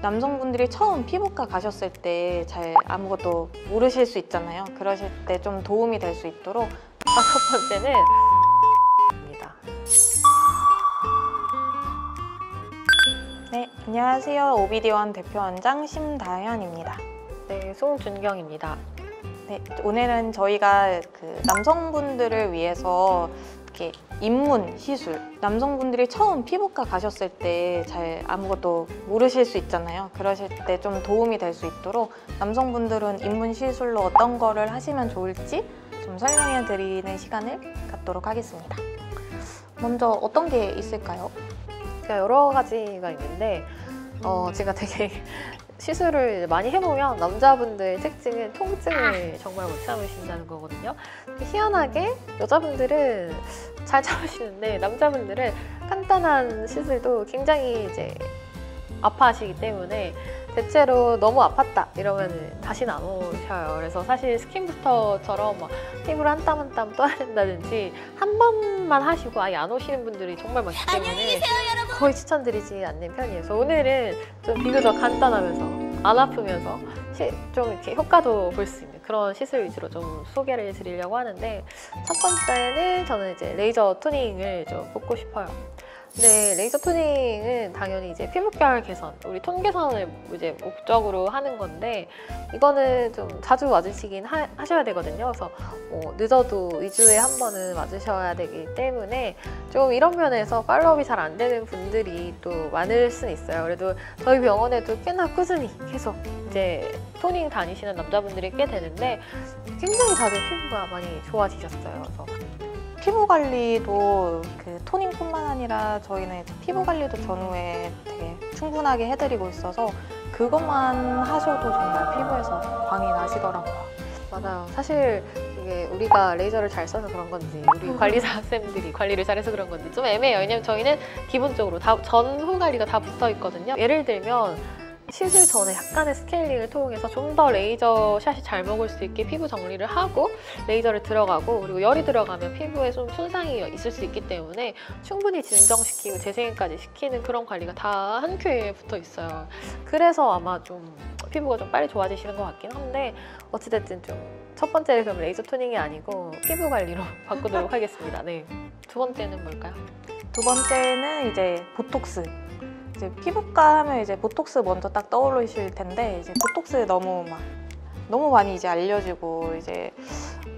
남성분들이 처음 피부과 가셨을 때 잘 아무것도 모르실 수 있잖아요. 그러실 때 좀 도움이 될 수 있도록 다섯 번째는 입니다. 네, 안녕하세요. 오비디원 대표원장 심다현입니다. 네, 송준경입니다. 네, 오늘은 저희가 남성분들을 위해서 이렇게 입문 시술, 남성분들이 처음 피부과 가셨을 때 잘 아무것도 모르실 수 있잖아요. 그러실 때 좀 도움이 될 수 있도록 남성분들은 입문 시술로 어떤 거를 하시면 좋을지 좀 설명해 드리는 시간을 갖도록 하겠습니다. 먼저 어떤 게 있을까요? 여러 가지가 있는데 제가 되게 시술을 많이 해보면 남자분들의 특징은 통증을 정말 못 참으신다는 거거든요. 희한하게 여자분들은 잘 참으시는데 남자분들은 간단한 시술도 굉장히 이제 아파하시기 때문에 대체로 너무 아팠다 이러면 다시는 안 오셔요. 그래서 사실 스킨부스터처럼 막 피부를 한 땀 한 땀 떠야 된다든지 한 번만 하시고 아예 안 오시는 분들이 정말 많기 때문에 거의 추천드리지 않는 편이에요. 그래서 오늘은 좀 비교적 간단하면서 안 아프면서 좀 이렇게 효과도 볼 수 있는 그런 시술 위주로 좀 소개를 드리려고 하는데, 첫 번째는 저는 이제 레이저 토닝을 좀 뽑고 싶어요. 네, 레이저 토닝은 당연히 이제 피부결 개선, 우리 톤 개선을 이제 목적으로 하는 건데, 이거는 좀 자주 맞으시긴 하셔야 되거든요. 그래서 늦어도 2주에 한 번은 맞으셔야 되기 때문에 좀 이런 면에서 팔로우업이 잘 안 되는 분들이 또 많을 수는 있어요. 그래도 저희 병원에도 꽤나 꾸준히 계속 이제 토닝 다니시는 남자분들이 꽤 되는데 굉장히 다들 피부가 많이 좋아지셨어요. 그래서 피부 관리도 토닝뿐만 아니라 저희는 피부 관리도 전후에 되게 충분하게 해드리고 있어서 그것만 하셔도 정말 피부에서 광이 나시더라고요. 맞아요. 사실 이게 우리가 레이저를 잘 써서 그런 건지 우리 관리사 쌤들이 관리를 잘해서 그런 건지 좀 애매해요. 왜냐면 저희는 기본적으로 다 전후 관리가 다 붙어 있거든요. 예를 들면 시술 전에 약간의 스케일링을 통해서 좀 더 레이저 샷이 잘 먹을 수 있게 피부 정리를 하고 레이저를 들어가고, 그리고 열이 들어가면 피부에 좀 손상이 있을 수 있기 때문에 충분히 진정시키고 재생까지 시키는 그런 관리가 다 한 큐에 붙어 있어요. 그래서 아마 좀 피부가 좀 빨리 좋아지시는 것 같긴 한데, 어찌됐든 좀 첫 번째는 그럼 레이저 토닝이 아니고 피부 관리로 바꾸도록 하겠습니다. 네. 두 번째는 뭘까요? 두 번째는 이제 보톡스. 이제 피부과 하면 이제 보톡스 먼저 딱 떠오르실 텐데, 이제 보톡스 너무 많이 이제 알려지고 이제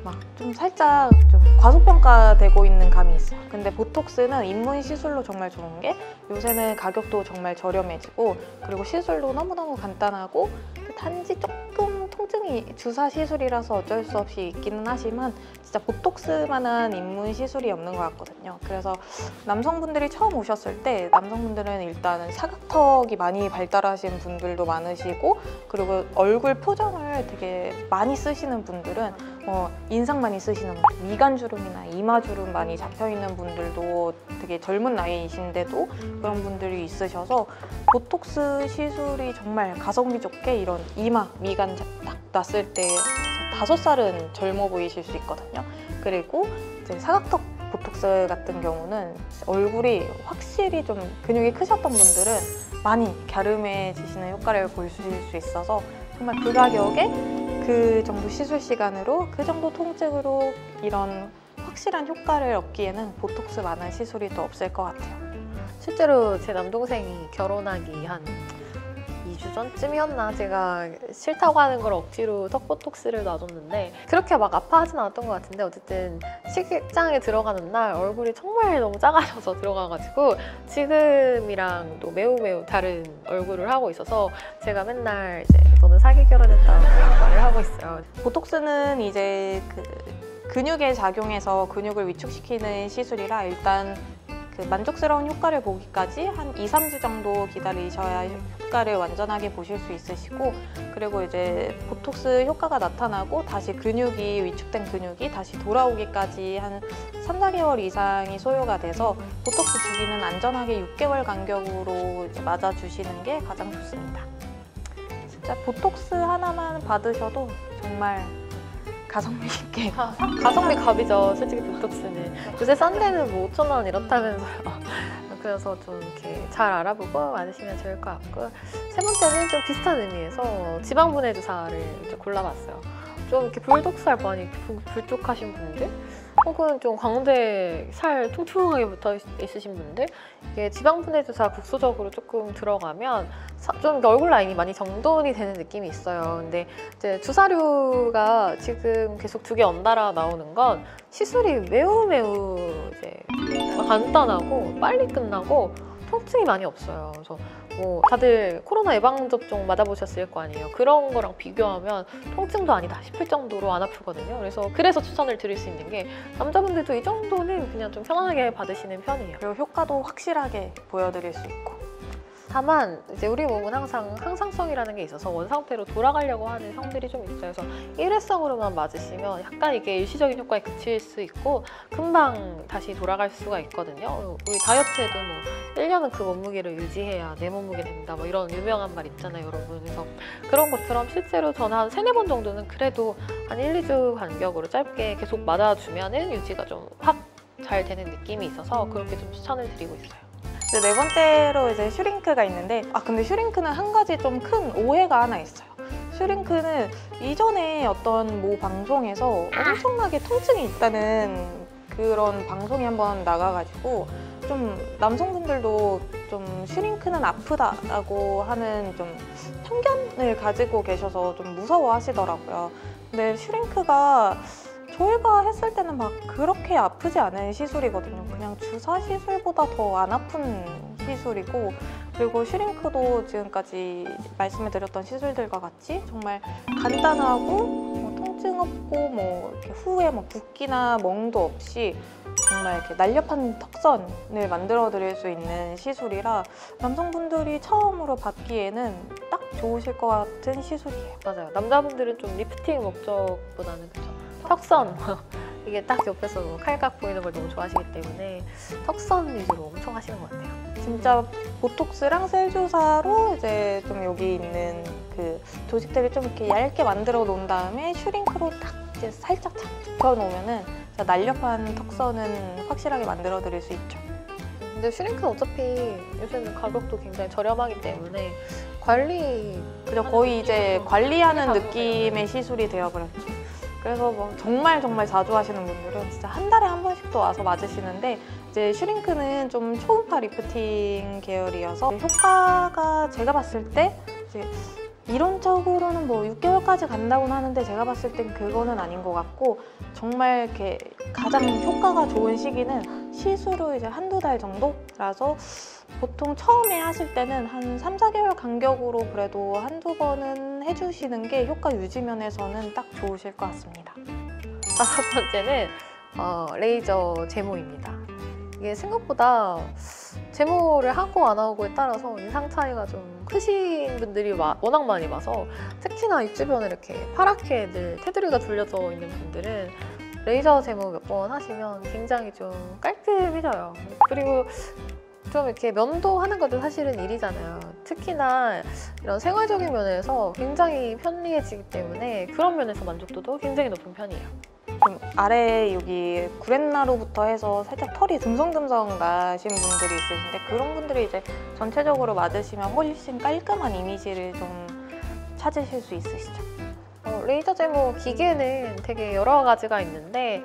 막 좀 살짝 좀 과소평가되고 있는 감이 있어요. 근데 보톡스는 입문 시술로 정말 좋은 게 요새는 가격도 정말 저렴해지고, 그리고 시술도 너무너무 간단하고, 단지 조금 통증이 주사 시술이라서 어쩔 수 없이 있기는 하지만 진짜 보톡스만한 입문 시술이 없는 것 같거든요. 그래서 남성분들이 처음 오셨을 때 남성분들은 일단은 사각턱이 많이 발달하신 분들도 많으시고, 그리고 얼굴 표정을 되게 많이 쓰시는 분들은 인상 많이 쓰시는 분들, 미간주름이나 이마주름 많이 잡혀있는 분들도 되게 젊은 나이이신데도 그런 분들이 있으셔서 보톡스 시술이 정말 가성비 좋게 이런 이마, 미간 딱 났을 때 5살은 젊어 보이실 수 있거든요. 그리고 이제 사각턱 보톡스 같은 경우는 얼굴이 확실히 좀 근육이 크셨던 분들은 많이 갸름해지시는 효과를 보실 수 있어서 정말 그 가격에 그 정도 시술 시간으로 그 정도 통증으로 이런 확실한 효과를 얻기에는 보톡스만한 시술이 또 없을 것 같아요. 실제로 제 남동생이 결혼하기 한 2주 전쯤이었나 제가 싫다고 하는 걸 억지로 턱보톡스를 놔줬는데 그렇게 막 아파하진 않았던 것 같은데, 어쨌든 식장에 들어가는 날 얼굴이 정말 너무 작아져서 들어가가지고 지금이랑 또 매우 다른 얼굴을 하고 있어서 제가 맨날 이제 너는 사기 결혼했다고 말을 하고 있어요. 보톡스는 이제 근육에 작용해서 근육을 위축시키는 시술이라 일단 만족스러운 효과를 보기까지 한 2~3주 정도 기다리셔야 효과를 완전하게 보실 수 있으시고, 그리고 이제 보톡스 효과가 나타나고 다시 위축된 근육이 다시 돌아오기까지 한 3~4개월 이상이 소요가 돼서 보톡스 주기는 안전하게 6개월 간격으로 이제 맞아주시는 게 가장 좋습니다. 진짜 보톡스 하나만 받으셔도 정말 가성비 있게. 가성비 갑이죠, 솔직히 보톡스는. 요새 싼 데는 뭐 5,000원 이렇다면서요. 그래서 좀 이렇게 잘 알아보고 맞으시면 좋을 것 같고, 세 번째는 좀 비슷한 의미에서 지방분해 주사를 이제 골라봤어요. 좀 이렇게 불독살 많이 불족하신 분들, 혹은 좀 광대 살 퉁퉁하게 붙어 있으신 분들, 이게 지방분해 주사 국소적으로 조금 들어가면 좀 얼굴 라인이 많이 정돈이 되는 느낌이 있어요. 근데 이제 주사류가 지금 계속 2개 연달아 나오는 건 시술이 매우 이제 간단하고 빨리 끝나고 통증이 많이 없어요. 그래서 뭐 다들 코로나 예방접종 맞아보셨을 거 아니에요. 그런 거랑 비교하면 통증도 아니다 싶을 정도로 안 아프거든요. 그래서 추천을 드릴 수 있는 게, 남자분들도 이 정도는 그냥 좀 편안하게 받으시는 편이에요. 그리고 효과도 확실하게 보여드릴 수 있고. 다만 이제 우리 몸은 항상 항상성이라는 게 있어서 원상태로 돌아가려고 하는 성들이 좀 있어요. 그래서 일회성으로만 맞으시면 약간 이게 일시적인 효과에 그칠 수 있고 금방 다시 돌아갈 수가 있거든요. 우리 다이어트에도 뭐 1년은 그 몸무게를 유지해야 내 몸무게 된다, 뭐 이런 유명한 말 있잖아요, 여러분. 그래서 그런 것처럼 실제로 저는 한 3-4번 정도는 그래도 한 1-2주 간격으로 짧게 계속 맞아주면은 유지가 좀 확 잘 되는 느낌이 있어서 그렇게 좀 추천을 드리고 있어요. 네 번째로 이제 슈링크가 있는데, 근데 슈링크는 한 가지 좀 큰 오해가 하나 있어요. 슈링크는 이전에 어떤 모 방송에서 엄청나게 통증이 있다는 그런 방송이 한번 나가가지고 좀 남성분들도 좀 슈링크는 아프다라고 하는 좀 편견을 가지고 계셔서 좀 무서워하시더라고요. 근데 슈링크가 저희가 했을 때는 막 그렇게 아프지 않은 시술이거든요. 그냥 주사 시술보다 더 안 아픈 시술이고, 그리고 슈링크도 지금까지 말씀해드렸던 시술들과 같이 정말 간단하고 뭐 통증 없고 뭐 이렇게 후에 뭐 붓기나 멍도 없이 정말 이렇게 날렵한 턱선을 만들어드릴 수 있는 시술이라 남성분들이 처음으로 받기에는 딱 좋으실 것 같은 시술이에요. 맞아요. 남자분들은 좀 리프팅 목적보다는 그쵸? 턱선 이게 딱 옆에서 칼각 보이는 걸 너무 좋아하시기 때문에 턱선 위주로 엄청 하시는 것 같아요. 진짜 보톡스랑 셀주사로 이제 좀 여기 있는 그 조직들을 좀 이렇게 얇게 만들어 놓은 다음에 슈링크로 딱 이제 살짝 붙여 놓으면은 진짜 날렵한 턱선은 확실하게 만들어 드릴 수 있죠. 근데 슈링크는 어차피 요새는 가격도 굉장히 저렴하기 때문에 관리 그죠, 거의 이제 관리하는 느낌의 시술이 되어버렸죠. 그래서 뭐 정말 자주 하시는 분들은 진짜 한 달에 한 번씩도 와서 맞으시는데, 이제 슈링크는 좀 초음파 리프팅 계열이어서 효과가 제가 봤을 때 이제 이론적으로는 뭐 6개월까지 간다고는 하는데 제가 봤을 땐 그거는 아닌 것 같고, 정말 이렇게 가장 효과가 좋은 시기는 시술 후 이제 1-2달 정도라서 보통 처음에 하실 때는 한 3-4개월 간격으로 그래도 1-2번은 해주시는 게 효과 유지 면에서는 딱 좋으실 것 같습니다. 5번째는 레이저 제모입니다. 이게 생각보다 제모를 하고 안 하고에 따라서 인상 차이가 좀 크신 분들이 워낙 많이 봐서, 특히나 입 주변에 이렇게 파랗게 늘 테두리가 둘려져 있는 분들은 레이저 제모 몇 번 하시면 굉장히 좀 깔끔해져요. 그리고 좀 이렇게 면도하는 것도 사실은 일이잖아요. 특히나 이런 생활적인 면에서 굉장히 편리해지기 때문에 그런 면에서 만족도도 굉장히 높은 편이에요. 좀 아래 여기 구렛나루부터 해서 살짝 털이 듬성듬성 나신 분들이 있으신데, 그런 분들이 이제 전체적으로 맞으시면 훨씬 깔끔한 이미지를 좀 찾으실 수 있으시죠. 레이저 제모 기계는 되게 여러 가지가 있는데,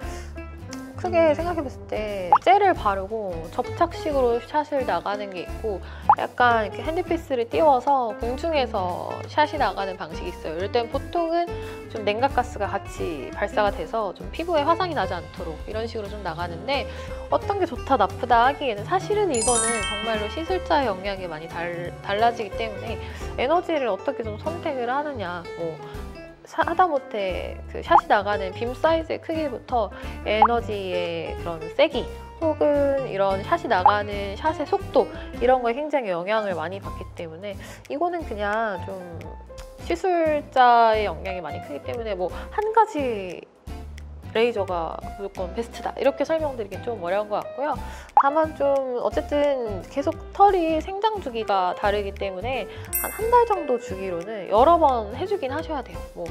크게 생각해봤을 때 젤을 바르고 접착식으로 샷을 나가는 게 있고, 약간 이렇게 핸드피스를 띄워서 공중에서 샷이 나가는 방식이 있어요. 이럴 땐 보통은 좀 냉각가스가 같이 발사가 돼서 좀 피부에 화상이 나지 않도록 이런 식으로 좀 나가는데, 어떤 게 좋다 나쁘다 하기에는 사실은 이거는 정말로 시술자의 영향이 많이 달라지기 때문에 에너지를 어떻게 좀 선택을 하느냐, 뭐 하다못해 그 샷이 나가는 빔 사이즈의 크기부터 에너지의 그런 세기, 혹은 이런 샷이 나가는 샷의 속도, 이런 거에 굉장히 영향을 많이 받기 때문에 이거는 그냥 좀 시술자의 영향이 많이 크기 때문에 뭐 한 가지 레이저가 무조건 베스트다 이렇게 설명드리긴 좀 어려운 것 같고요. 다만 좀 어쨌든 계속 털이 생장 주기가 다르기 때문에 한 달 정도 주기로는 여러 번 해주긴 하셔야 돼요. 뭐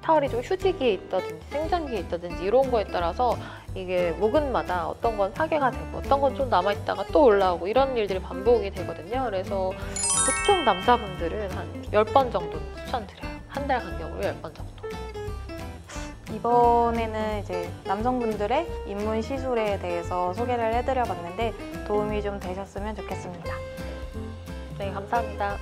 타월이 좀 휴지기에 있다든지 생장기에 있다든지 이런 거에 따라서 이게 모근마다 어떤 건 파괴가 되고 어떤 건 좀 남아있다가 또 올라오고 이런 일들이 반복이 되거든요. 그래서 보통 남자분들은 한 10번 정도는 추천드려요. 한 달 간격으로 10번 정도. 이번에는 이제 남성분들의 입문 시술에 대해서 소개를 해드려봤는데 도움이 좀 되셨으면 좋겠습니다. 네, 감사합니다.